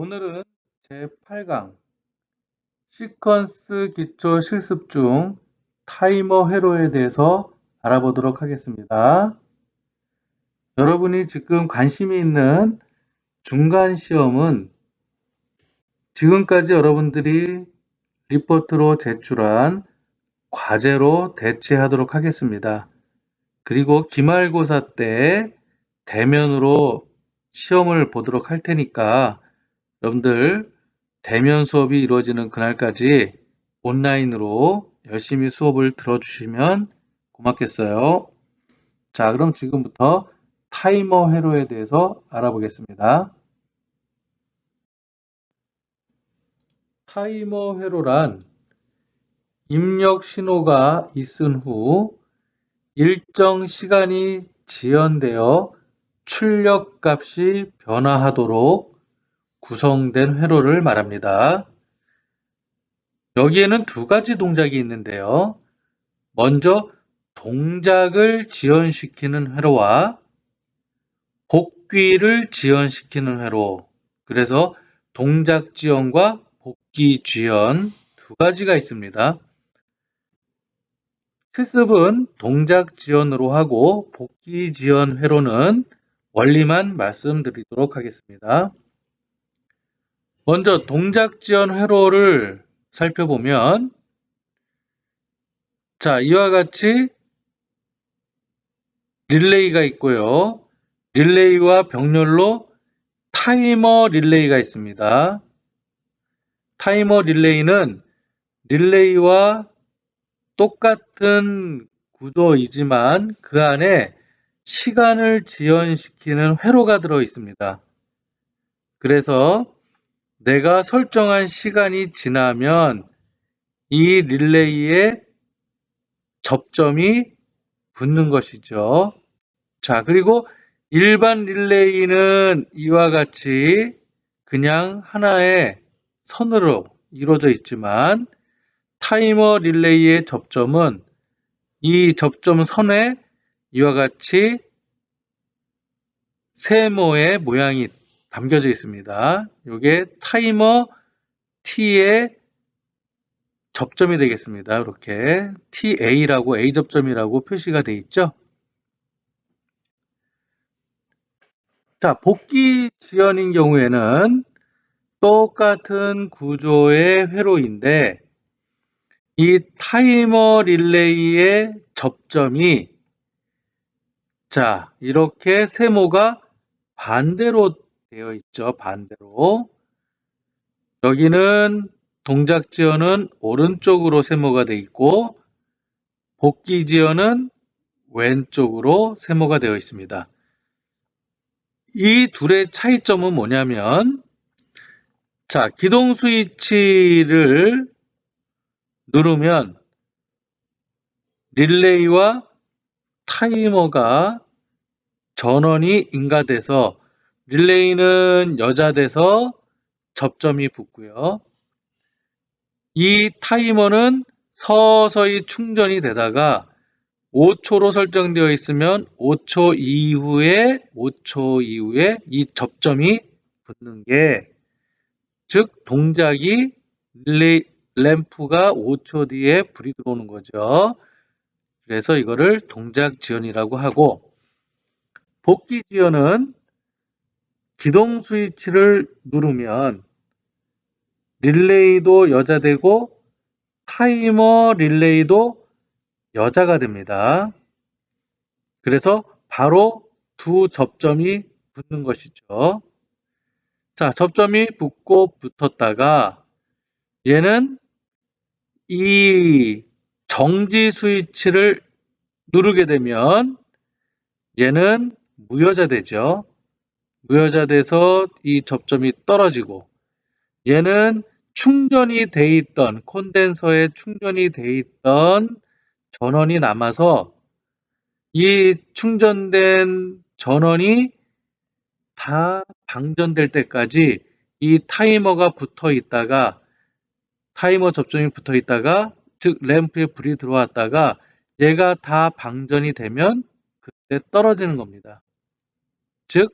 오늘은 제8강 시퀀스 기초 실습 중 타이머 회로에 대해서 알아보도록 하겠습니다. 여러분이 지금 관심이 있는 중간 시험은 지금까지 여러분들이 리포트로 제출한 과제로 대체하도록 하겠습니다. 그리고 기말고사 때 대면으로 시험을 보도록 할 테니까 여러분들 대면 수업이 이루어지는 그날까지 온라인으로 열심히 수업을 들어주시면 고맙겠어요. 자, 그럼 지금부터 타이머 회로에 대해서 알아보겠습니다. 타이머 회로란 입력 신호가 있은 후 일정 시간이 지연되어 출력 값이 변화하도록 구성된 회로를 말합니다. 여기에는 두 가지 동작이 있는데요. 먼저 동작을 지연시키는 회로와 복귀를 지연시키는 회로. 그래서 동작 지연과 복귀 지연 두 가지가 있습니다. 실습은 동작 지연으로 하고 복귀 지연 회로는 원리만 말씀드리도록 하겠습니다. 먼저 동작 지연 회로를 살펴보면 자, 이와 같이 릴레이가 있고요. 릴레이와 병렬로 타이머 릴레이가 있습니다. 타이머 릴레이는 릴레이와 똑같은 구조이지만 그 안에 시간을 지연시키는 회로가 들어 있습니다. 그래서 내가 설정한 시간이 지나면 이 릴레이에 접점이 붙는 것이죠. 자, 그리고 일반 릴레이는 이와 같이 그냥 하나의 선으로 이루어져 있지만 타이머 릴레이의 접점은 이 접점 선에 이와 같이 세모의 모양이 담겨져 있습니다. 이게 타이머 T의 접점이 되겠습니다. 이렇게 TA라고 A 접점이라고 표시가 되어 있죠. 자, 복귀 지연인 경우에는 똑같은 구조의 회로인데 이 타이머 릴레이의 접점이 자, 이렇게 세모가 반대로 되어 있죠. 반대로. 여기는 동작 지연은 오른쪽으로 세모가 되어 있고 복귀 지연은 왼쪽으로 세모가 되어 있습니다. 이 둘의 차이점은 뭐냐면 자, 기동 스위치를 누르면 릴레이와 타이머가 전원이 인가돼서 릴레이는 여자돼서 접점이 붙고요. 이 타이머는 서서히 충전이 되다가 5초로 설정되어 있으면 5초 이후에 이 접점이 붙는 게 즉 동작이 릴레이 램프가 5초 뒤에 불이 들어오는 거죠. 그래서 이거를 동작 지연이라고 하고 복귀 지연은 기동 스위치를 누르면 릴레이도 여자되고 타이머 릴레이도 여자가 됩니다. 그래서 바로 두 접점이 붙는 것이죠. 자, 접점이 붙고 붙었다가 얘는 이 정지 스위치를 누르게 되면 얘는 무여자 되죠. 무여자 돼서 이 접점이 떨어지고 얘는 충전이 돼 있던 콘덴서에 충전이 돼 있던 전원이 남아서 이 충전된 전원이 다 방전될 때까지 이 타이머가 붙어 있다가 타이머 접점이 붙어 있다가 즉 램프에 불이 들어왔다가 얘가 다 방전이 되면 그때 떨어지는 겁니다. 즉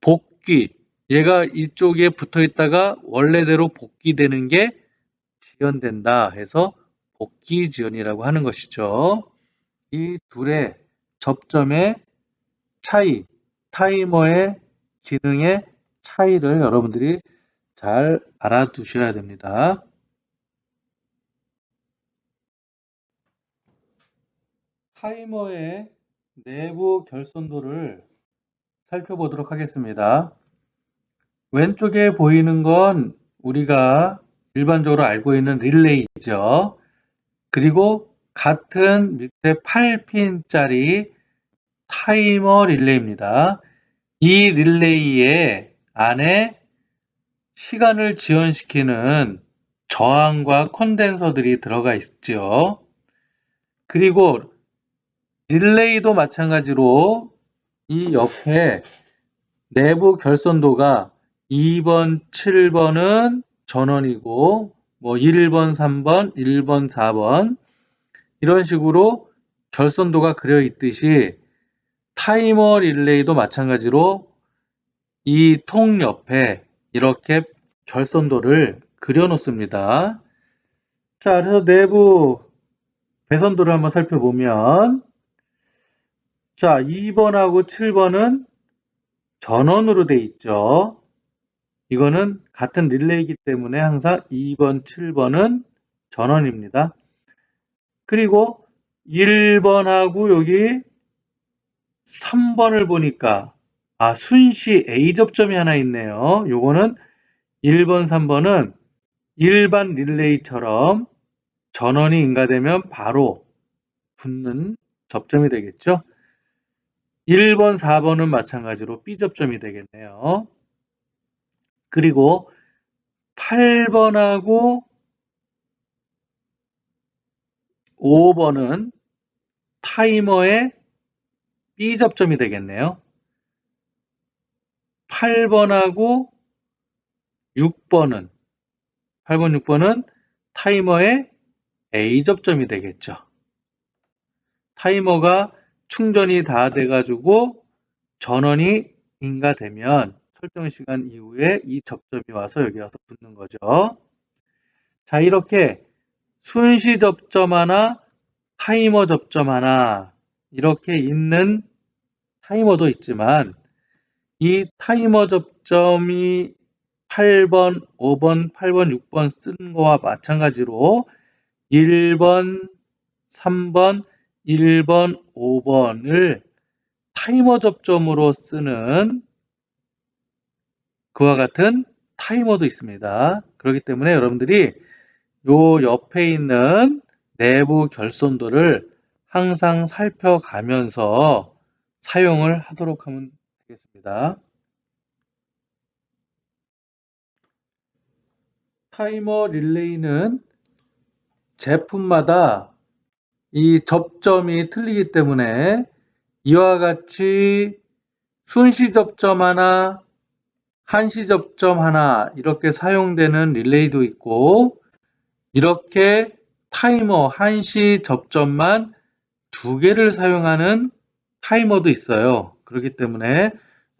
복귀 얘가 이쪽에 붙어 있다가 원래대로 복귀되는 게 지연된다 해서 복귀지연이라고 하는 것이죠. 이 둘의 접점의 차이, 타이머의 기능의 차이를 여러분들이 잘 알아두셔야 됩니다. 타이머의 내부 결손도를 살펴보도록 하겠습니다. 왼쪽에 보이는 건 우리가 일반적으로 알고 있는 릴레이죠. 그리고 같은 밑에 8핀짜리 타이머 릴레이입니다. 이 릴레이의 안에 시간을 지연시키는 저항과 콘덴서들이 들어가 있죠. 그리고 릴레이도 마찬가지로 이 옆에 내부 결손도가 2번, 7번은 전원이고 뭐 1번, 3번, 1번, 4번 이런 식으로 결손도가 그려 있듯이 타이머 릴레이도 마찬가지로 이 통 옆에 이렇게 결손도를 그려 놓습니다. 자, 그래서 내부 배선도를 한번 살펴보면 자, 2번하고 7번은 전원으로 돼 있죠. 이거는 같은 릴레이이기 때문에 항상 2번, 7번은 전원입니다. 그리고 1번하고 여기 3번을 보니까 순시 A 접점이 하나 있네요. 요거는 1번, 3번은 일반 릴레이처럼 전원이 인가되면 바로 붙는 접점이 되겠죠. 1번, 4번은 마찬가지로 B 접점이 되겠네요. 그리고 8번하고 5번은 타이머의 B 접점이 되겠네요. 8번하고 6번은 타이머의 A 접점이 되겠죠. 타이머가 충전이 다 돼가지고 전원이 인가되면 설정 시간 이후에 이 접점이 와서 여기 와서 붙는 거죠. 자, 이렇게 순시 접점 하나, 타이머 접점 하나 이렇게 있는 타이머도 있지만 이 타이머 접점이 8번, 5번, 8번, 6번 쓰는 거와 마찬가지로 1번, 3번, 1번, 5번을 타이머 접점으로 쓰는 그와 같은 타이머도 있습니다. 그렇기 때문에 여러분들이 요 옆에 있는 내부 결손도를 항상 살펴가면서 사용을 하도록 하면 되겠습니다. 타이머 릴레이는 제품마다 이 접점이 틀리기 때문에 이와 같이 순시 접점 하나, 한시 접점 하나 이렇게 사용되는 릴레이도 있고 이렇게 타이머 한시 접점만 2개를 사용하는 타이머도 있어요. 그렇기 때문에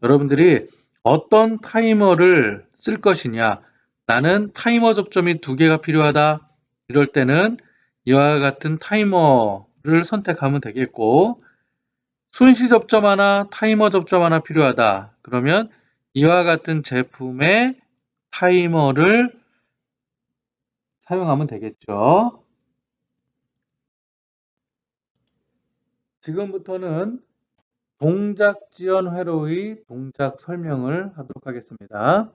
여러분들이 어떤 타이머를 쓸 것이냐, 나는 타이머 접점이 2개가 필요하다 이럴 때는 이와 같은 타이머를 선택하면 되겠고 순시 접점 하나, 타이머 접점 하나 필요하다 그러면 이와 같은 제품의 타이머를 사용하면 되겠죠. 지금부터는 동작 지연 회로의 동작 설명을 하도록 하겠습니다.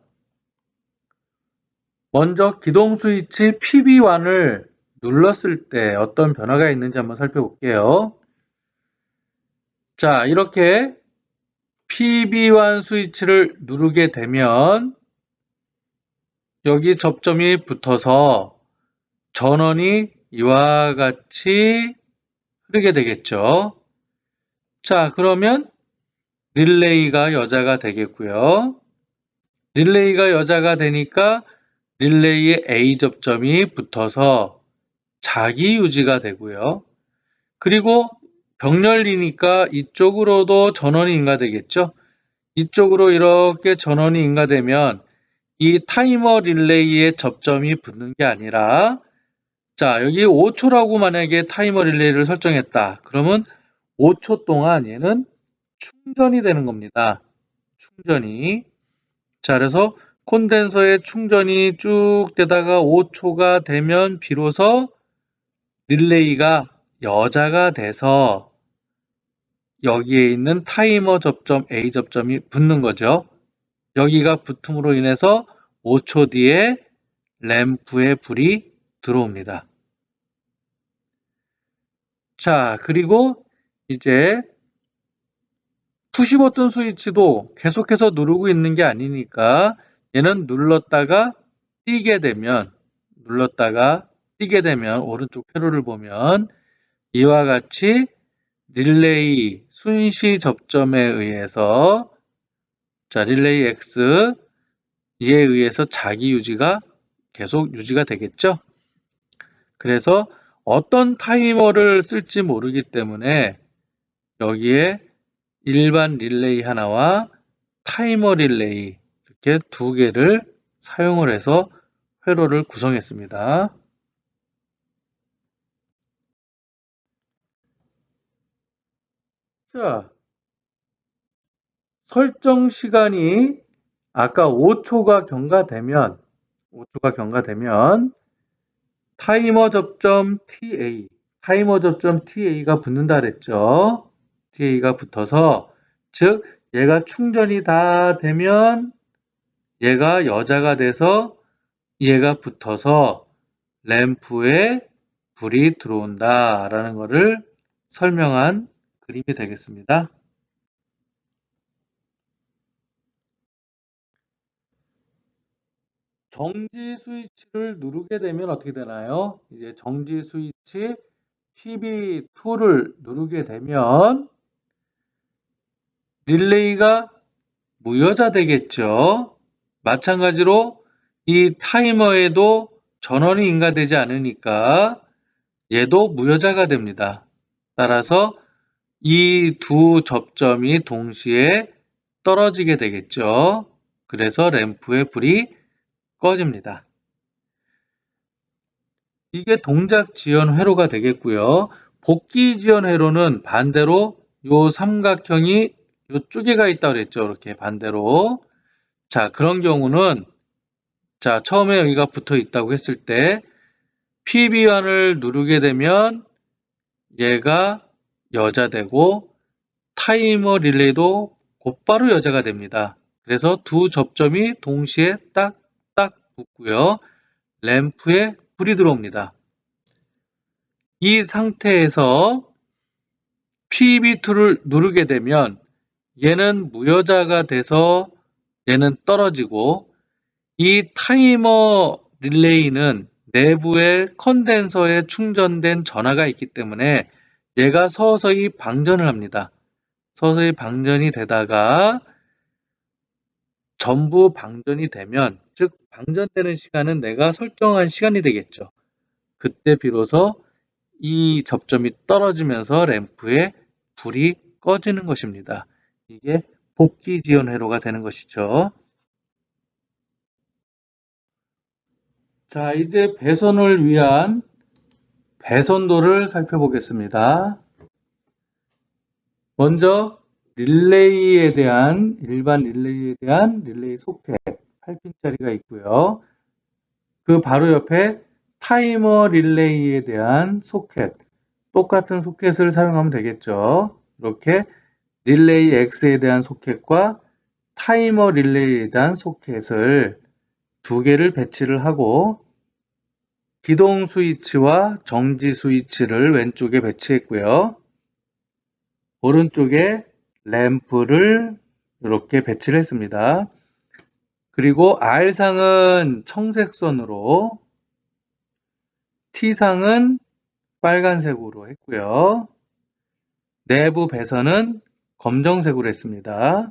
먼저 기동 스위치 PB1을 눌렀을 때 어떤 변화가 있는지 한번 살펴볼게요. 자, 이렇게 PB1 스위치를 누르게 되면 여기 접점이 붙어서 전원이 이와 같이 흐르게 되겠죠. 자, 그러면 릴레이가 여자가 되겠고요. 릴레이가 여자가 되니까 릴레이의 A 접점이 붙어서 자기 유지가 되고요. 그리고 병렬이니까 이쪽으로도 전원이 인가되겠죠. 이쪽으로 이렇게 전원이 인가되면 이 타이머 릴레이에 접점이 붙는 게 아니라, 자, 여기 5초라고 만약에 타이머 릴레이를 설정했다. 그러면 5초 동안 얘는 충전이 되는 겁니다. 충전이. 자, 그래서 콘덴서의 충전이 쭉 되다가 5초가 되면 비로소 릴레이가 여자가 돼서 여기에 있는 타이머 접점 A 접점이 붙는 거죠. 여기가 붙음으로 인해서 5초 뒤에 램프에 불이 들어옵니다. 자, 그리고 이제 푸시 버튼 스위치도 계속해서 누르고 있는 게 아니니까 얘는 눌렀다가 띄게 되면 오른쪽 회로를 보면 이와 같이 릴레이 순시 접점에 의해서, 자, 릴레이 X 이에 의해서 자기 유지가 계속 유지가 되겠죠. 그래서 어떤 타이머를 쓸지 모르기 때문에 여기에 일반 릴레이 하나와 타이머 릴레이 이렇게 두 개를 사용을 해서 회로를 구성했습니다. 자, 설정 시간이 아까 5초가 경과되면 타이머 접점 TA가 붙는다 그랬죠. TA가 붙어서, 즉 얘가 충전이 다 되면 얘가 여자가 돼서 얘가 붙어서 램프에 불이 들어온다 라는 것을 설명한 그림이 되겠습니다. 정지 스위치를 누르게 되면 어떻게 되나요? 이제 정지 스위치 PB2를 누르게 되면 릴레이가 무여자 되겠죠. 마찬가지로 이 타이머에도 전원이 인가되지 않으니까 얘도 무여자가 됩니다. 따라서 이 두 접점이 동시에 떨어지게 되겠죠. 그래서 램프의 불이 꺼집니다. 이게 동작 지연 회로가 되겠고요. 복귀 지연 회로는 반대로 요 삼각형이 요쪽에 가 있다고 그랬죠. 이렇게 반대로. 자, 그런 경우는, 자, 처음에 여기가 붙어 있다고 했을 때 PB1을 누르게 되면 얘가 여자 되고 타이머 릴레이도 곧바로 여자가 됩니다. 그래서 두 접점이 동시에 딱딱 붙고요. 램프에 불이 들어옵니다. 이 상태에서 PB2를 누르게 되면 얘는 무여자가 돼서 얘는 떨어지고, 이 타이머 릴레이는 내부에 컨덴서에 충전된 전하가 있기 때문에 얘가 서서히 방전을 합니다. 서서히 방전이 되다가 전부 방전이 되면, 즉 방전되는 시간은 내가 설정한 시간이 되겠죠. 그때 비로소 이 접점이 떨어지면서 램프에 불이 꺼지는 것입니다. 이게 복귀 지연 회로가 되는 것이죠. 자, 이제 배선을 위한 배선도를 살펴보겠습니다. 먼저 일반 릴레이에 대한 릴레이 소켓 8핀짜리가 있고요. 그 바로 옆에 타이머 릴레이에 대한 소켓, 똑같은 소켓을 사용하면 되겠죠. 이렇게 릴레이 X에 대한 소켓과 타이머 릴레이에 대한 소켓을 두 개를 배치를 하고, 기동 스위치와 정지 스위치를 왼쪽에 배치했고요. 오른쪽에 램프를 이렇게 배치를 했습니다. 그리고 R상은 청색선으로, T상은 빨간색으로 했고요. 내부 배선은 검정색으로 했습니다.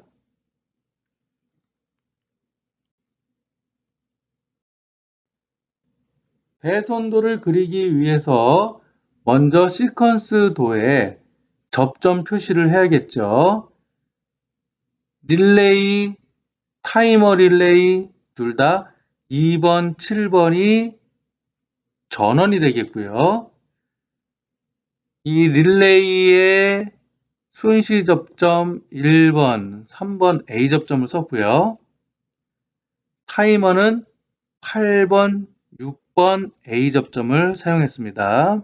배선도를 그리기 위해서 먼저 시퀀스 도에 접점 표시를 해야겠죠. 릴레이, 타이머 릴레이 둘 다 2번, 7번이 전원이 되겠고요. 이 릴레이의 순시 접점 1번, 3번 A 접점을 썼고요. 타이머는 8번, 6번 A 접점을 사용했습니다.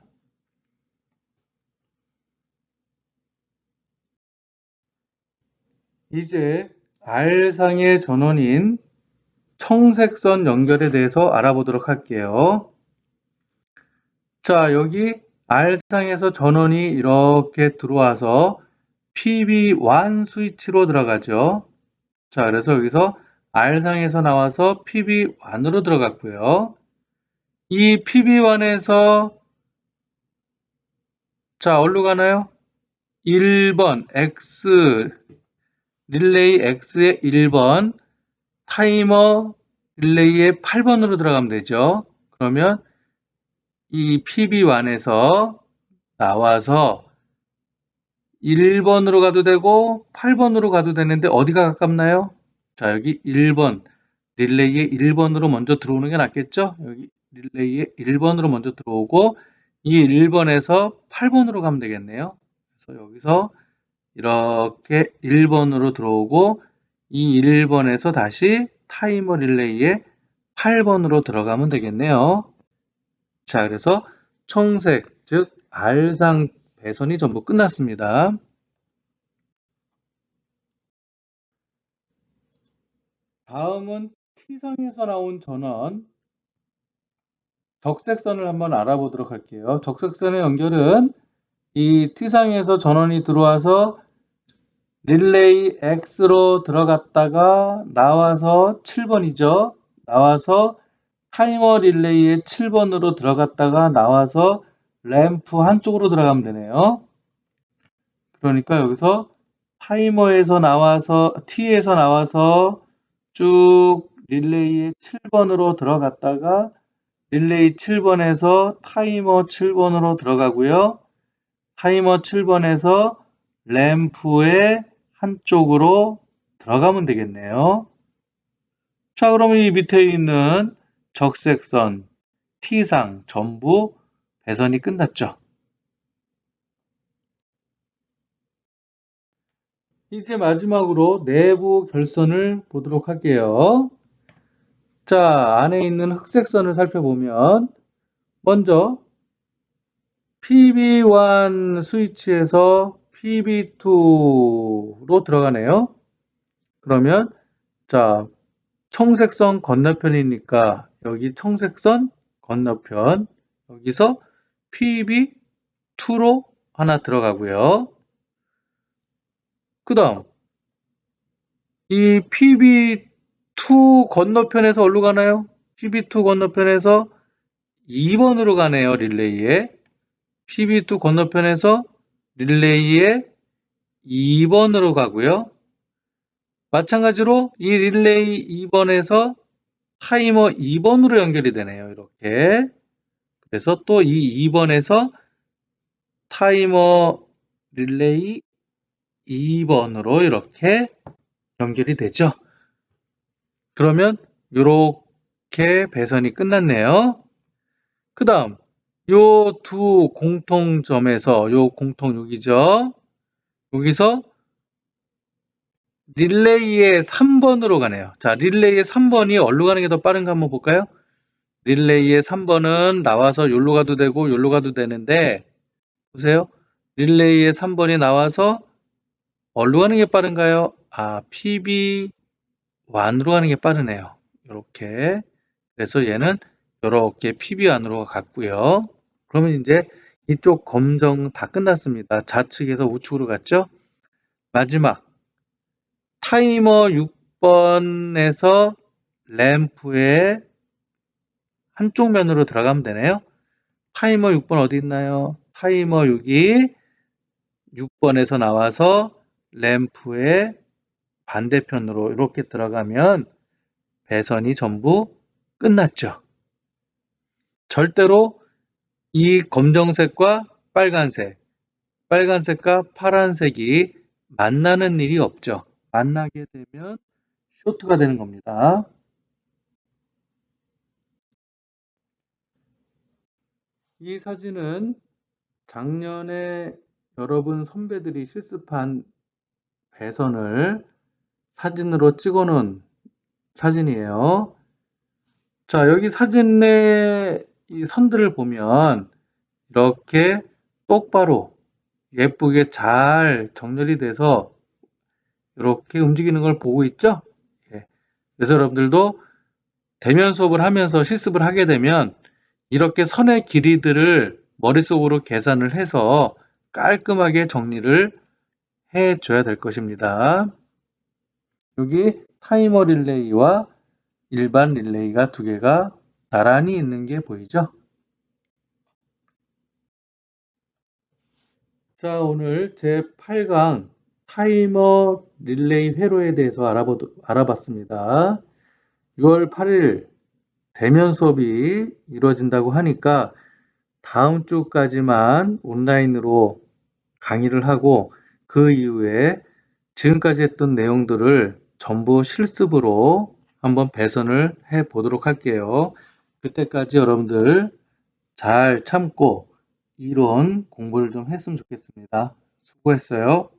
이제 R상의 전원인 청색선 연결에 대해서 알아보도록 할게요. 자, 여기 R상에서 전원이 이렇게 들어와서 PB1 스위치로 들어가죠. 자, 그래서 여기서 R상에서 나와서 PB1으로 들어갔고요. 이 PB1에서 자, 어디로 가나요? 1번 X 릴레이 X의 1번 타이머 릴레이의 8번으로 들어가면 되죠. 그러면 이 PB1에서 나와서 1번으로 가도 되고 8번으로 가도 되는데 어디가 가깝나요? 자, 여기 1번 릴레이의 1번으로 먼저 들어오는 게 낫겠죠? 여기 릴레이의 1번으로 먼저 들어오고 이 1번에서 8번으로 가면 되겠네요. 그래서 여기서 이렇게 1번으로 들어오고 이 1번에서 다시 타이머 릴레이의 8번으로 들어가면 되겠네요. 자, 그래서 청색, 즉 R상 배선이 전부 끝났습니다. 다음은 T상에서 나온 전원, 적색선을 한번 알아보도록 할게요. 적색선의 연결은 이 T상에서 전원이 들어와서 릴레이 X로 들어갔다가 나와서 7번이죠. 나와서 타이머 릴레이의 7번으로 들어갔다가 나와서 램프 한쪽으로 들어가면 되네요. 그러니까 여기서 타이머에서 나와서 T에서 나와서 쭉 릴레이의 7번으로 들어갔다가 릴레이 7번에서 타이머 7번으로 들어가고요. 타이머 7번에서 램프의 한쪽으로 들어가면 되겠네요. 자, 그러면 이 밑에 있는 적색선 T상 전부 배선이 끝났죠. 이제 마지막으로 내부 결선을 보도록 할게요. 자, 안에 있는 흑색선을 살펴보면 먼저 PB1 스위치에서 PB2로 들어가네요. 그러면 자, 청색선 건너편이니까 여기 청색선 건너편 여기서 PB2로 하나 들어가고요. 그 다음 이 PB2 건너편에서 어디로 가나요? PB2 건너편에서 2번으로 가네요. 릴레이에 PB2 건너편에서 릴레이에 2번으로 가고요. 마찬가지로 이 릴레이 2번에서 타이머 2번으로 연결이 되네요. 이렇게. 그래서 또 이 2번에서 타이머 릴레이 2번으로 이렇게 연결이 되죠. 그러면 이렇게 배선이 끝났네요. 그 다음 요 두 공통점에서 요 공통 여기죠. 여기서 릴레이의 3번으로 가네요. 자, 릴레이의 3번이 어디로 가는 게 더 빠른가 한번 볼까요? 릴레이의 3번은 나와서 여기로 가도 되고 여기로 가도 되는데 보세요. 릴레이의 3번이 나와서 어디로 가는 게 빠른가요? 아, PB1으로 가는 게 빠르네요. 이렇게. 그래서 얘는 이렇게 PB1으로 갔고요. 그러면 이제 이쪽 검정 다 끝났습니다. 좌측에서 우측으로 갔죠? 마지막 타이머 6번에서 램프의 한쪽 면으로 들어가면 되네요. 타이머 6번 어디 있나요? 타이머 6이 6번에서 나와서 램프의 반대편으로 이렇게 들어가면 배선이 전부 끝났죠. 절대로 이 검정색과 빨간색, 빨간색과 파란색이 만나는 일이 없죠. 만나게 되면 쇼트가 되는 겁니다. 이 사진은 작년에 여러분 선배들이 실습한 배선을 사진으로 찍어 놓은 사진이에요. 자, 여기 사진의 이 선들을 보면 이렇게 똑바로 예쁘게 잘 정렬이 돼서 이렇게 움직이는 걸 보고 있죠? 예. 그래서 여러분들도 대면 수업을 하면서 실습을 하게 되면 이렇게 선의 길이들을 머릿속으로 계산을 해서 깔끔하게 정리를 해줘야 될 것입니다. 여기 타이머 릴레이와 일반 릴레이가 두 개가 나란히 있는 게 보이죠? 자, 오늘 제 8강 타이머 릴레이 회로에 대해서 알아봤습니다. 6월 8일 대면 수업이 이루어진다고 하니까 다음 주까지만 온라인으로 강의를 하고 그 이후에 지금까지 했던 내용들을 전부 실습으로 한번 배선을 해 보도록 할게요. 그때까지 여러분들 잘 참고 이론 공부를 좀 했으면 좋겠습니다. 수고했어요.